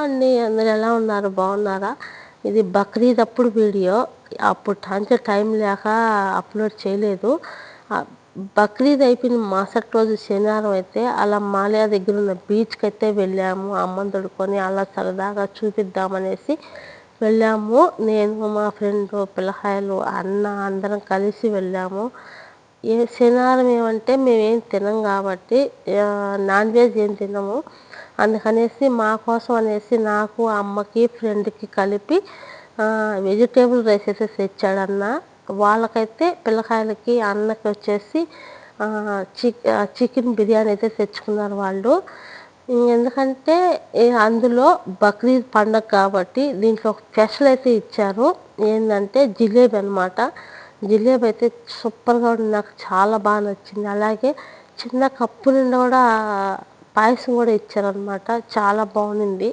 అండి. అందరూ ఎలా ఉన్నారు? బాగున్నారా? ఇది బక్రీద్ అప్పుడు వీడియో. అప్పుడు టైం లేక అప్లోడ్ చేయలేదు. బక్రీద్ అయిపోయిన మరుసటి రోజు శనివారం అయితే అలా మాల్యా దగ్గర ఉన్న బీచ్కి అయితే వెళ్ళాము. అమ్మని తోడుకొని అలా సరదాగా చూపిద్దామనేసి వెళ్ళాము. నేను, మా ఫ్రెండ్, పిల్లకాయలు, అన్న అందరం కలిసి వెళ్ళాము. శనివారం ఏమంటే మేమేం తినం కాబట్టి నాన్ వెజ్ ఏం తినము. అందుకనేసి మా కోసం అనేసి నాకు, అమ్మకి, ఫ్రెండ్కి కలిపి వెజిటేబుల్ రైస్ అయితే తెచ్చాడన్న. వాళ్ళకైతే పిల్లకాయలకి, అన్నకి వచ్చేసి చికెన్ బిర్యానీ అయితే తెచ్చుకున్నారు వాళ్ళు. ఎందుకంటే అందులో బక్రీద్ పండగ కాబట్టి దీంట్లో ఒక స్పెషల్ అయితే ఇచ్చారు. ఏంటంటే జిలేబీ అనమాట. జిలేబీ అయితే సూపర్గా ఉంది, నాకు చాలా బాగా నచ్చింది. అలాగే చిన్న కప్పు నిండా కూడా పాయసం కూడా ఇచ్చారనమాట. చాలా బాగుంది.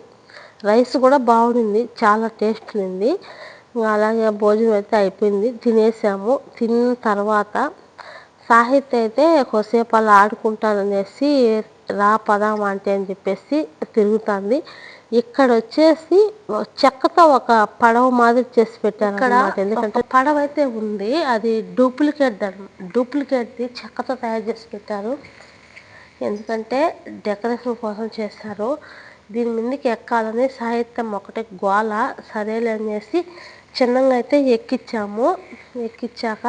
రైస్ కూడా బాగుంది, చాలా టేస్ట్ ఉంది. అలాగే భోజనం అయితే అయిపోయింది, తినేసాము. తిన్న తర్వాత సాహిత్య అయితే కొద్దిసేపు అలా ఆడుకుంటాననేసి రా పదాం అంటే అని చెప్పేసి తిరుగుతుంది. ఇక్కడ వచ్చేసి చెక్కతో ఒక పడవ మాదిరి చేసి పెట్టారు అన్నమాట. ఎందుకంటే పడవ అయితే ఉంది, అది డూప్లికేట్ది చెక్కతో తయారు చేసి పెట్టారు. ఎందుకంటే డెకరేషన్ కోసం చేశారు. దీని మీదకి ఎక్కాలని సాహిత్యం ఒకటే గోల. సరేలే అనేసి చిన్నగా అయితే ఎక్కిచ్చాక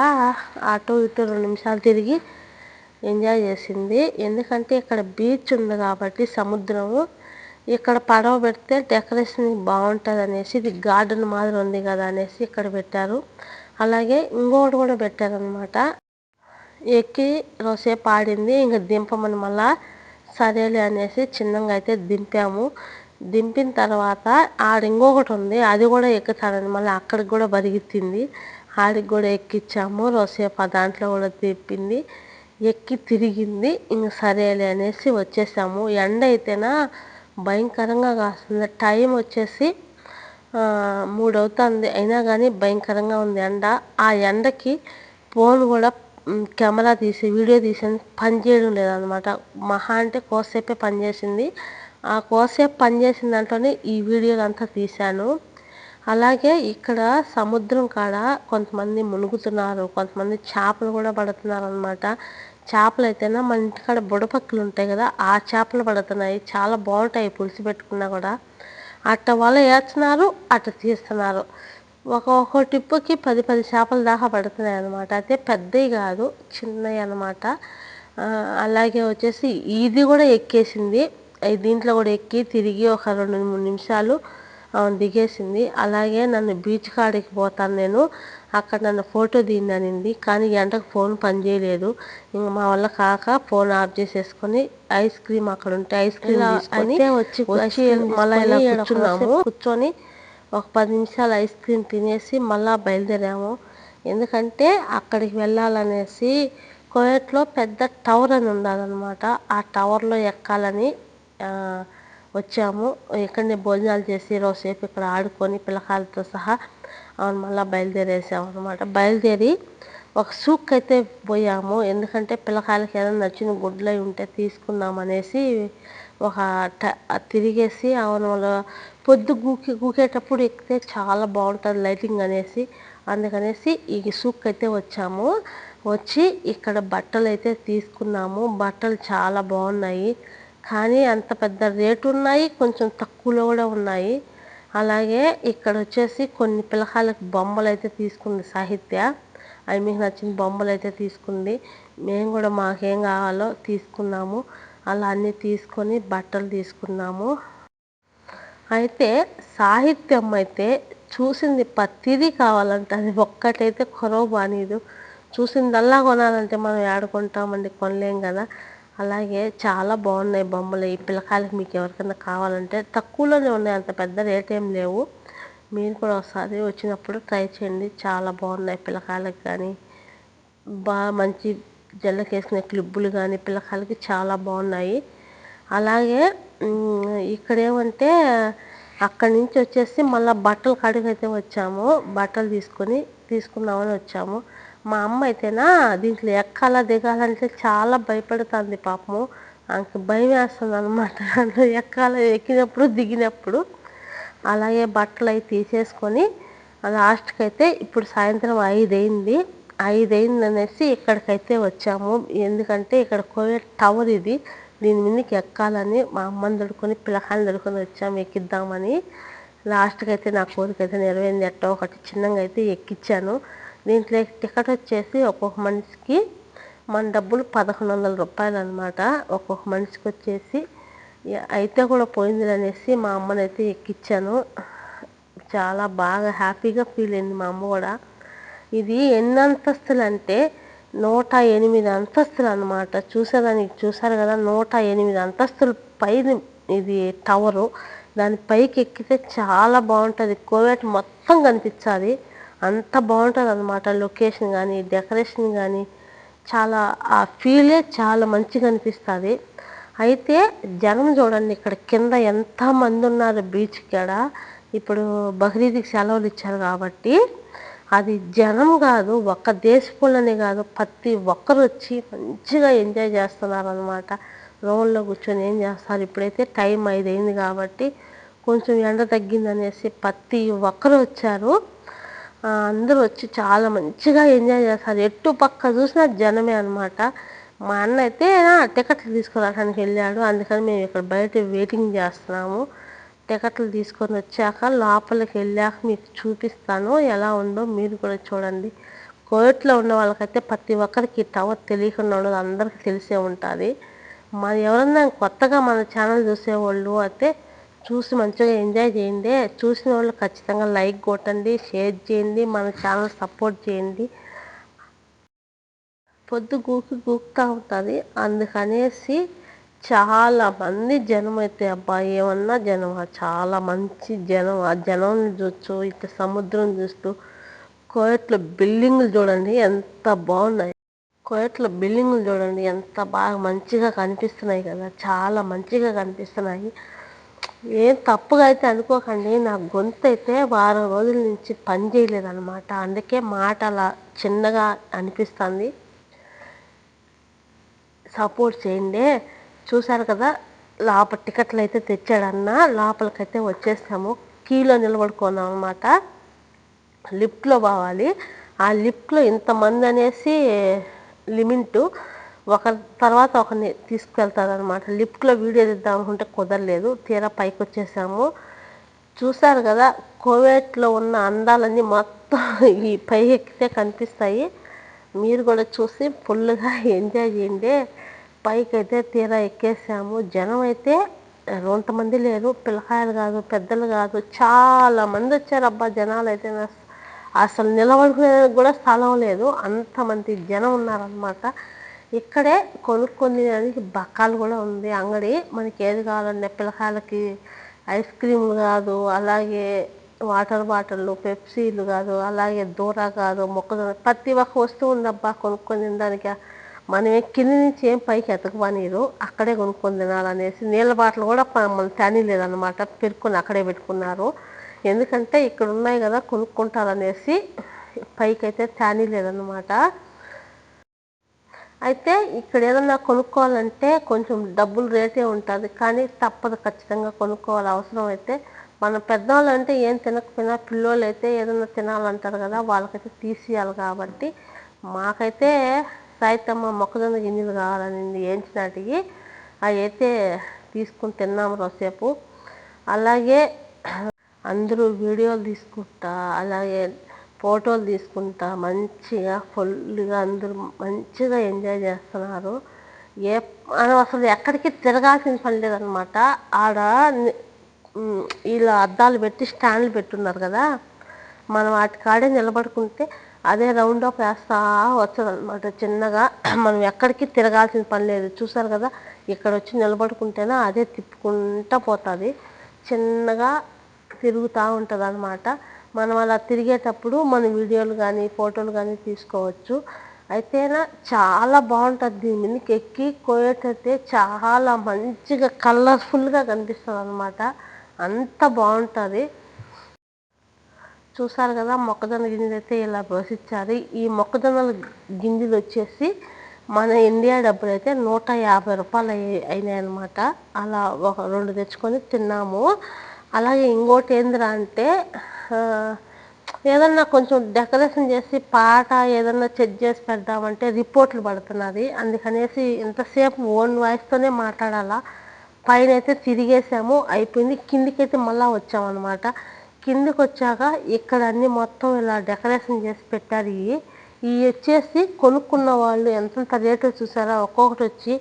అటు ఇటు 2 నిమిషాలు తిరిగి ఎంజాయ్ చేసింది. ఎందుకంటే ఇక్కడ బీచ్ ఉంది కాబట్టి సముద్రము, ఇక్కడ పడవ పెడితే డెకరేషన్ బాగుంటుంది అనేసి, ఇది గార్డెన్ మాదిరి ఉంది కదా అనేసి ఇక్కడ పెట్టారు. అలాగే ఇంకొకటి కూడా పెట్టారనమాట. ఎక్కి రోజుసేపు ఆడింది, ఇంకా దింపమని మళ్ళా సరేలే అనేసి చిన్నగా అయితే దింపాము. దింపిన తర్వాత ఆడ ఇంకొకటి ఉంది, అది కూడా ఎక్కుతాడని మళ్ళీ అక్కడికి కూడా పరిగెత్తింది. ఆడికి కూడా ఎక్కిచ్చాము. రోజుసేపు దాంట్లో కూడా తిప్పింది, ఎక్కి తిరిగింది. ఇంక సరేలే అనేసి వచ్చేసాము. ఎండ అయితేనా భయంకరంగా కాస్తుంది. టైం వచ్చేసి 3 అవుతుంది, అయినా కానీ భయంకరంగా ఉంది ఎండ. ఆ ఎండకి ఫోన్ కూడా కెమెరా తీసి వీడియో తీసి పని చేయడం లేదనమాట. మహా అంటే కోసేపే పనిచేసింది. ఆ కోసేపు పనిచేసిన దాంట్లోనే ఈ వీడియోలు అంతా తీశాను. అలాగే ఇక్కడ సముద్రం కాడ కొంతమంది మునుగుతున్నారు, కొంతమంది చేపలు కూడా పడుతున్నారు అనమాట. చేపలు అయితేనా మన ఇంటికాడ బుడపక్కలు ఉంటాయి కదా, ఆ చేపలు పడుతున్నాయి. చాలా బాగుంటాయి పులుసు పెట్టుకున్నా కూడా. అట్ట వల వేస్తున్నారు, అట్ట తీస్తున్నారు. ఒక్కొక్క టిప్పుకి 10 చేపల దాకా పడుతున్నాయి అనమాట. అయితే పెద్దవి కాదు, చిన్నవి అనమాట. అలాగే వచ్చేసి ఇది కూడా ఎక్కేసింది. దీంట్లో కూడా ఎక్కి తిరిగి ఒక 2-3 నిమిషాలు దిగేసింది. అలాగే నన్ను బీచ్ కాడికి పోతాను నేను, అక్కడ నన్ను ఫోటో తీయనింది. కానీ ఎండకు ఫోన్ పనిచేయలేదు. ఇంక మా వల్ల కాక ఫోన్ ఆఫ్ చేసేసుకొని ఐస్ క్రీమ్ అక్కడ ఉంటే ఐస్ క్రీమ్ తీసుకొని వచ్చి మళ్ళీ ఇలా కూర్చొని ఒక 10 నిమిషాలు ఐస్ క్రీమ్ తినేసి మళ్ళీ బయలుదేరాము. ఎందుకంటే అక్కడికి వెళ్ళాలనేసి కోయట్లో పెద్ద టవర్ అని ఉండాలన్నమాట. ఆ టవర్లో ఎక్కాలని వచ్చాము. ఇక్కడనే భోజనాలు చేసి రోజుసేపు ఇక్కడ ఆడుకొని పిల్లకాయలతో సహా మళ్ళీ బయలుదేరేసాము అనమాట. బయలుదేరి ఒక సూక్ అయితే పోయాము. ఎందుకంటే పిల్లకాయలకి ఏదైనా నచ్చిన గుడ్లు అవి ఉంటే తీసుకుందాం అనేసి తిరిగేసి పొద్దు గూకేటప్పుడు ఎక్కితే చాలా బాగుంటుంది లైటింగ్ అనేసి, అందుకనేసి ఈ సూక్ అయితే వచ్చాము. వచ్చి ఇక్కడ బట్టలు అయితే తీసుకున్నాము. బట్టలు చాలా బాగున్నాయి, కానీ అంత పెద్ద రేటు ఉన్నాయి, కొంచెం తక్కువలో కూడా ఉన్నాయి. అలాగే ఇక్కడ వచ్చేసి కొన్ని పిల్లకాయలకు బొమ్మలు అయితే తీసుకుంది సాహిత్య. అవి మీకు నచ్చిన బొమ్మలు అయితే తీసుకుంది. మేము కూడా మాకేం కావాలో తీసుకున్నాము. అలా అన్నీ తీసుకొని బట్టలు తీసుకున్నాము. అయితే సాహిత్యం అయితే చూసింది ప్రతిదీ కావాలంటే, అది ఒక్కటైతే కొరవ బానీదు. చూసిందల్లా కొనాలంటే మనం ఏడుకుంటామండి, కొనలేం కదా. అలాగే చాలా బాగున్నాయి బొమ్మలు. ఈ పిల్లకాయలకి మీకు ఎవరికైనా కావాలంటే తక్కువలోనే ఉన్నాయి, అంత పెద్ద రేట్ ఏం లేవు. మీరు కూడా ఒకసారి వచ్చినప్పుడు ట్రై చేయండి, చాలా బాగున్నాయి. పిల్లకాయలకి కానీ బాగా మంచి జల్లకేసుకునే క్లిబ్బులు కానీ పిల్లకాయలకి చాలా బాగున్నాయి. అలాగే ఇక్కడ ఏమంటే అక్కడి నుంచి వచ్చేసి మళ్ళీ బట్టల కాడికి అయితే వచ్చాము. బట్టలు తీసుకుందామని వచ్చాము. మా అమ్మ అయితేనా దీంట్లో ఎక్కాలా దిగాలంటే చాలా భయపడుతుంది పాపము. ఆమెకి భయం వేస్తుంది అనమాట. దాంట్లో ఎక్కినప్పుడు దిగినప్పుడు. అలాగే బట్టలు అవి తీసేసుకొని లాస్ట్కి అయితే ఇప్పుడు సాయంత్రం 5 అయింది. 5 అయిందనేసి ఇక్కడికైతే వచ్చాము. ఎందుకంటే ఇక్కడ కోవిడ్ టవర్ ఇది, దీని మీదకి ఎక్కాలని మా అమ్మని దొడుకొని పిల్లకాయని దొడుకొని వచ్చాము ఎక్కిద్దామని. లాస్ట్కి అయితే నా కోరిక అయితే నెరవేరింది. ఎట్టో ఒకటి చిన్నగా అయితే ఎక్కించాను. దీంట్లో టికెట్ వచ్చేసి ఒక్కొక్క మనిషికి మన డబ్బులు 1100 రూపాయలు అనమాట. ఒక్కొక్క మనిషికి వచ్చేసి అయితే కూడా పోయింది అనేసి మా అమ్మనైతే ఎక్కించాను. చాలా బాగా హ్యాపీగా ఫీల్ అయింది మా అమ్మ కూడా. ఇది ఎన్ని అంతస్తులు అంటే 108 అంతస్తులు అనమాట. చూసారు కదా, 108 అంతస్తులు పైన ఇది టవరు. దాని పైకి ఎక్కితే చాలా బాగుంటుంది. కోవేట్ మొత్తం కనిపించాలి, అంత బాగుంటుంది అనమాట. లొకేషన్ కానీ డెకరేషన్ కానీ చాలా ఆ ఫీలే చాలా మంచిగా అనిపిస్తుంది. అయితే జనం చూడండి ఇక్కడ కింద ఎంతమంది ఉన్నారు బీచ్ కాడ. ఇప్పుడు బక్రీద్కి సెలవులు ఇచ్చారు కాబట్టి అది జనం కాదు, ఒక్క దేశపుల్లనే కాదు, ప్రతి ఒక్కరు వచ్చి మంచిగా ఎంజాయ్ చేస్తున్నారు అనమాట. రోడ్లో కూర్చొని ఏం చేస్తారు. ఇప్పుడైతే టైం 5 అయింది కాబట్టి కొంచెం ఎండ తగ్గిందనేసి ప్రతి ఒక్కరు వచ్చారు. అందరూ వచ్చి చాలా మంచిగా ఎంజాయ్ చేస్తారు. ఎటు పక్క చూసినా జనమే అనమాట. మా అన్న అయితే టికెట్లు తీసుకురావడానికి వెళ్ళాడు, అందుకని మేము ఇక్కడ బయట వెయిటింగ్ చేస్తున్నాము. టికెట్లు తీసుకొని వచ్చాక లోపలికి వెళ్ళాక మీకు చూపిస్తాను ఎలా ఉందో, మీరు కూడా చూడండి. కోవిట్లో ఉన్న వాళ్ళకైతే ప్రతి ఒక్కరికి టవర్ తెలియకుండా ఉండదు, అందరికీ తెలిసే ఉంటుంది. మరి ఎవరన్నా కొత్తగా మన ఛానల్ చూసేవాళ్ళు అయితే చూసి మంచిగా ఎంజాయ్ చేయండి. చూసిన వాళ్ళు ఖచ్చితంగా లైక్ కొట్టండి, షేర్ చేయండి, మన ఛానల్ సపోర్ట్ చేయండి. పొద్దు గూకుతూ ఉంటుంది, అందుకనేసి చాలా మంది జనం అయితే అబ్బా ఏమన్నా జనం, చాలా మంచి జనం. ఆ జనం చూస్తూ ఇక సముద్రం చూస్తూ కోయట్లో బిల్డింగులు చూడండి ఎంత బాగున్నాయి. కోయట్లో బిల్డింగులు చూడండి ఎంత బాగా మంచిగా కనిపిస్తున్నాయి కదా, చాలా మంచిగా కనిపిస్తున్నాయి. ఏం తప్పుగా అయితే అనుకోకండి, నా గొంతు అయితే వారం రోజుల నుంచి పని చేయలేదన్నమాట, అందుకే మాట అలా చిన్నగా అనిపిస్తుంది. సపోర్ట్ చేయండి. చూసారు కదా, లోపల టికెట్లు అయితే తెచ్చాడన్న, లోపలికైతే వచ్చేసాము. క్యూలో నిలబడుకున్నాం అనమాట. లిఫ్ట్లో పోవాలి. ఆ లిఫ్ట్లో ఇంతమంది అనేసి లిమిట్, ఒకరి తర్వాత ఒకరిని తీసుకువెళ్తారనమాట. లిఫ్ట్లో వీడియో తీద్దాం అనుకుంటే కుదరలేదు, తీరా పైకి వచ్చేసాము. చూసారు కదా, కోవేట్లో ఉన్న అందాలన్నీ మొత్తం ఈ పై ఎక్కితే కనిపిస్తాయి. మీరు కూడా చూసి ఫుల్గా ఎంజాయ్ చేయండి. పైకి అయితే తీరా ఎక్కేసాము. జనం అయితే కొంతమంది లేరు, పిల్లకాయలు కాదు పెద్దలు కాదు, చాలా మంది వచ్చారు. అబ్బా జనాలు అయితే అసలు నిలబడుకునేందుకు కూడా స్థలం లేదు, అంతమంది జనం ఉన్నారనమాట. ఇక్కడే కొనుక్కొనేదానికి బకాలు కూడా ఉంది అంగడి. మనకి ఏది కావాలన్నా పిల్లకాయలకి ఐస్ క్రీమ్లు కాదు, అలాగే వాటర్ బాటిళ్ళు, పెప్సీలు కాదు, అలాగే దూర కాదు, మొక్కజొన్న, ప్రతి ఒక్క వస్తువు ఉందబ్బా కొనుక్కొని తినడానికి. మనం కింది నుంచి ఏం పైకి ఎతకమనీరు, అక్కడే కొనుక్కొని తినాలనేసి నీళ్ళ బాటలు కూడా మనం తేనీ లేదనమాట, పెరుక్కొని అక్కడే పెట్టుకున్నారు. ఎందుకంటే ఇక్కడ ఉన్నాయి కదా కొనుక్కుంటారనేసి పైకి అయితే తేనీ లేదనమాట. అయితే ఇక్కడ ఏదన్నా కొనుక్కోవాలంటే కొంచెం డబ్బులు రేటే ఉంటుంది, కానీ తప్పదు, ఖచ్చితంగా కొనుక్కోవాలి. అవసరం అయితే మన పెద్దవాళ్ళు అంటే ఏం తినకపోయినా పిల్లోళ్ళు అయితే ఏదన్నా తినాలంటారు కదా, వాళ్ళకైతే తీసియాలి. కాబట్టి మాకైతే సాయితమ్మ మొక్కజొన్న గింజలు కావాలనింది ఏంచినాటికి, అవి అయితే తీసుకుని తిన్నాము రోజుసేపు. అలాగే అందరూ వీడియోలు తీసుకుంటా, అలాగే ఫోటోలు తీసుకుంటా మంచిగా ఫుల్గా అందరూ మంచిగా ఎంజాయ్ చేస్తున్నారు. మనం అసలు ఎక్కడికి తిరగాల్సిన పని లేదనమాట. ఆడ ఇలా అద్దాలు పెట్టి స్టాండ్లు పెట్టున్నారు కదా, మనం వాటి కాడే నిలబడుకుంటే అదే రౌండ్ అప్ వేస్తా వస్తుంది అనమాట చిన్నగా. మనం ఎక్కడికి తిరగాల్సిన పని లేదు. చూసారు కదా, ఇక్కడ వచ్చి నిలబడుకుంటేనే అదే తిప్పుకుంటూ పోతుంది, చిన్నగా తిరుగుతూ ఉంటుంది అనమాట. మనం అలా తిరిగేటప్పుడు మన వీడియోలు కానీ ఫోటోలు కానీ తీసుకోవచ్చు. అయితేనా చాలా బాగుంటుంది. దీని మీదకి ఎక్కి కోయేటైతే చాలా మంచిగా కలర్ఫుల్గా కనిపిస్తుంది అనమాట, అంత బాగుంటుంది. చూసారు కదా, మొక్కజొన్న గింజలు అయితే ఇలా పోసిచ్చారు. ఈ మొక్కజొన్నల గింజలు వచ్చేసి మన ఇండియా డబ్బులు అయితే 150 రూపాయలు అయినాయి అనమాట. అలా ఒక 2 తెచ్చుకొని తిన్నాము. అలాగే ఇంకోటి ఏందిరా అంటే ఏదన్నా కొంచెం డెకరేషన్ చేసి పాట ఏదన్నా సెట్ చేసి పెడదామంటే రిపోర్ట్లు పడుతున్నది. అందుకనేసి ఇంతసేపు ఓన్ వాయిస్తోనే మాట్లాడాలా. పైన అయితే తిరిగేసాము, అయిపోయింది. కిందికైతే మళ్ళీ వచ్చామన్నమాట. కిందికి వచ్చాక ఇక్కడ అన్ని మొత్తం ఇలా డెకరేషన్ చేసి పెట్టారు. ఇవి వచ్చేసి కొనుక్కున్న వాళ్ళు ఎంతెంత రేటు చూసారా. ఒక్కొక్కటి వచ్చి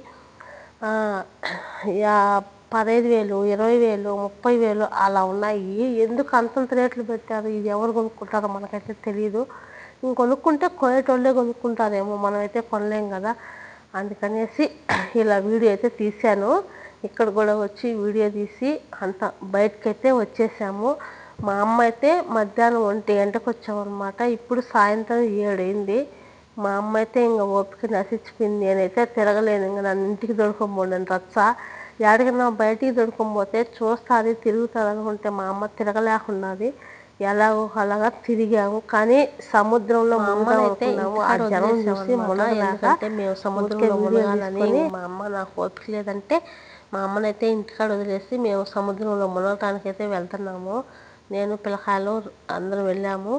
15,000, 20,000, 30,000 అలా ఉన్నాయి. ఎందుకు అంతంత రేట్లు పెట్టారు? ఇది ఎవరు కొనుక్కుంటారో మనకైతే తెలియదు. కొనుక్కుంటే కొనేటోళ్ళే కొనుక్కుంటారేమో, మనమైతే కొనలేం కదా. అందుకనేసి ఇలా వీడియో అయితే తీశాను. ఇక్కడ కూడా వచ్చి వీడియో తీసి అంత బయటకైతే వచ్చేసాము. మా అమ్మ అయితే మధ్యాహ్నం 1 గంటకు వచ్చామన్నమాట. ఇప్పుడు సాయంత్రం 7 అయింది. మా అమ్మ అయితే ఇంకా ఓపిక నశించిపోయింది. నేనైతే తిరగలేను, ఇంకా నన్ను ఇంటికి దొడుకోబోండి రచ్చ. ఎక్కడికన్నా బయటికి దొడుకోబోతే చూస్తుంది, తిరుగుతుంది అనుకుంటే మా అమ్మ తిరగలేకున్నది. ఎలాగో అలాగా తిరిగాము, కానీ సముద్రంలో మునుగుదామనుకున్నాము. ఆ జనం చూసి మునగలేకంటే మేము సముద్రంలో మునగాలని మా అమ్మ నాకు ఓపిక లేదంటే మా అమ్మనైతే ఇంటికాడ వదిలేసి మేము సముద్రంలో మునగటానికైతే వెళ్తున్నాము. నేను పిల్లకాయలు అందరం వెళ్ళాము.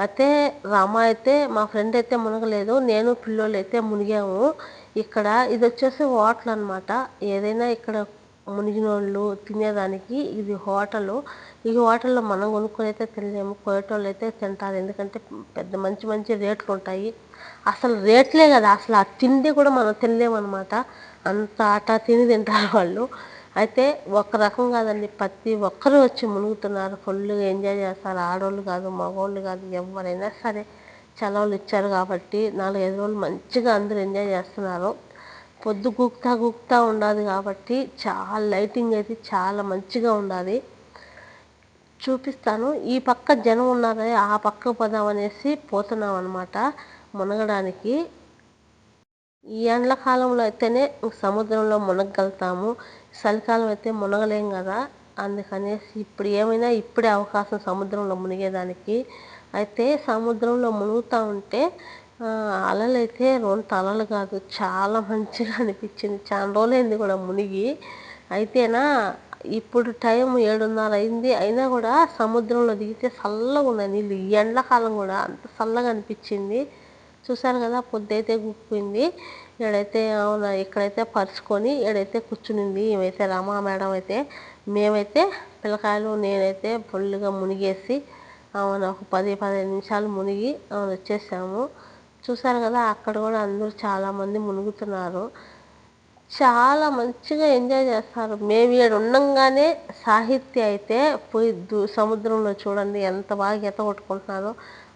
అయితే రామ అయితే మా ఫ్రెండ్ అయితే మునగలేదు, నేను పిల్లోళ్ళు అయితే మునిగాము. ఇక్కడ ఇది వచ్చేసి హోటల్ అనమాట. ఏదైనా ఇక్కడ మునిగిన వాళ్ళు తినేదానికి ఇది హోటలు. ఈ హోటల్లో మనం కొనుక్కొని అయితే తినలేము, కొనేటోళ్ళు అయితే తింటారు. ఎందుకంటే పెద్ద మంచి మంచి రేట్లు ఉంటాయి. అసలు రేట్లే కదా, అసలు ఆ తిండి కూడా మనం తినలేము అనమాట. అంత ఆట తిని తింటారు వాళ్ళు. అయితే ఒక రకం కాదండి, ప్రతి ఒక్కరూ వచ్చి మునుగుతున్నారు, ఫుల్గా ఎంజాయ్ చేస్తారు. ఆడవాళ్ళు కాదు, మగవాళ్ళు కాదు, ఎవరైనా సరే సెలవులు ఇచ్చారు కాబట్టి 4-5 రోజులు మంచిగా అందరూ ఎంజాయ్ చేస్తున్నారు. పొద్దు గూకుతా ఉండాలి కాబట్టి చాలా లైటింగ్ అయితే చాలా మంచిగా ఉండాలి. చూపిస్తాను. ఈ పక్క జనం ఉన్నారే, ఆ పక్క పోదామనేసి పోతున్నాం అనమాట మునగడానికి. ఈ ఎండాకాలంలో అయితేనే సముద్రంలో మునగలుగుతాము, చలికాలం అయితే మునగలేం కదా. అందుకనేసి ఇప్పుడు ఏమైనా ఇప్పుడే అవకాశం సముద్రంలో మునిగేదానికి. అయితే సముద్రంలో మునుగుతూ ఉంటే అలలు అయితే 2 అలలు కాదు, చాలా మంచిగా అనిపించింది. చాలా రోజులైంది కూడా మునిగి. అయితేనా ఇప్పుడు టైం 7:30 అయింది, అయినా కూడా సముద్రంలో దిగితే చల్లగా ఉన్నాయి నీళ్ళు. ఈ ఎండాకాలం కూడా అంత చల్లగా అనిపించింది. చూసారు కదా, పొద్దైతే గుప్పింది. ఇక్కడైతే పరుచుకొని ఈడైతే కూర్చునింది ఏమైతే రమా మేడం అయితే. మేమైతే పిల్లకాయలు నేనైతే ఫుల్గా మునిగేసి ఒక 10-15 నిమిషాలు మునిగి వచ్చేసాము. చూసారు కదా, అక్కడ కూడా అందరూ చాలామంది మునుగుతున్నారు. చాలా మంచిగా ఎంజాయ్ చేస్తారు. మేము ఇక్కడ ఉండంగానే సాహిత్య అయితే పోయి సముద్రంలో చూడండి ఎంత బాగా ఈత కొట్టుకుంటున్నారో.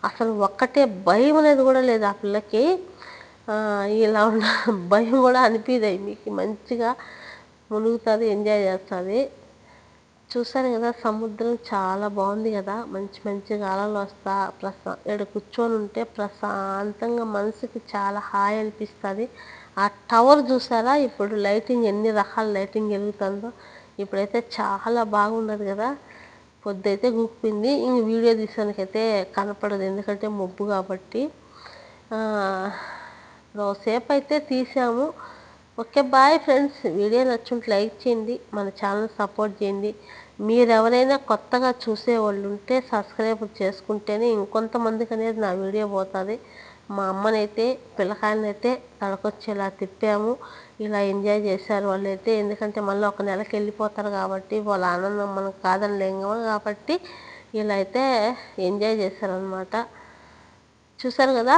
అసలు ఒక్కటే భయం అనేది కూడా లేదు ఆ పిల్లకి. ఇలా ఉన్న భయం కూడా అనిపించదు. మీకు మంచిగా మునుగుతుంది, ఎంజాయ్ చేస్తుంది. చూసారు కదా, సముద్రం చాలా బాగుంది కదా. మంచి మంచిగా అలలు వస్తా ఇక్కడ కూర్చొని ఉంటే ప్రశాంతంగా మనసుకి చాలా హాయి అనిపిస్తుంది. ఆ టవర్ చూసారా, ఇప్పుడు లైటింగ్ ఎన్ని రకాల లైటింగ్ వెలుగుతుందో. ఇప్పుడైతే చాలా బాగున్నది కదా. పొద్దైతే గుప్పింది. ఇంక వీడియో తీసానికైతే కనపడదు, ఎందుకంటే మబ్బు కాబట్టి. సేపు అయితే తీసాము. Okay, bye friends. వీడియో నచ్చుంటే లైక్ చేయండి, మన ఛానల్ సపోర్ట్ చేయండి. మీరు ఎవరైనా కొత్తగా చూసేవాళ్ళు ఉంటే సబ్స్క్రైబ్ చేసుకుంటేనే ఇంకొంతమందికి అనేది నా వీడియో పోతుంది. మా అమ్మనైతే పిల్లకాయలనైతే తడకొచ్చేలా తిప్పాము. ఇలా ఎంజాయ్ చేశారు వాళ్ళైతే. ఎందుకంటే మళ్ళీ 1 నెలకి వెళ్ళిపోతారు కాబట్టి వాళ్ళ ఆనందం మనం కాదనలేము కాబట్టి ఇలా అయితే ఎంజాయ్ చేశారనమాట. చూసారు కదా.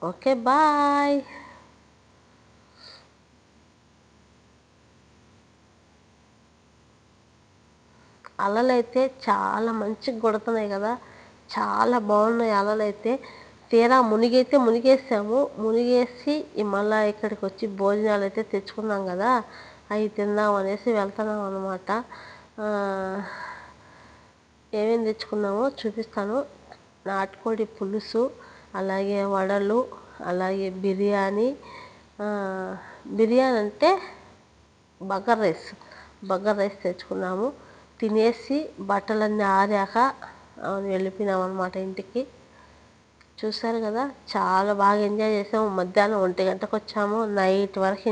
Okay, bye. అలలైతే చాలా మంచిగా కొడుతున్నాయి కదా, చాలా బాగున్నాయి అలలైతే. తీరా మునిగేసాము. మునిగేసి మళ్ళీ ఇక్కడికి వచ్చి భోజనాలు అయితే తెచ్చుకున్నాం కదా, అవి తిందాం అనేసి వెళ్తున్నాం అనమాట. ఏమేమి తెచ్చుకున్నామో చూపిస్తాను. నాటుకోడి పులుసు, అలాగే వడలు, అలాగే బిర్యానీ అంటే బగర్ రైస్ తెచ్చుకున్నాము. తినేసి బట్టలన్నీ ఆరాక వెళ్ళిపోయినాం అనమాట ఇంటికి. చూసారు కదా, చాలా బాగా ఎంజాయ్ చేసాము. మధ్యాహ్నం 1 గంటకు వచ్చాము, నైట్ వరకు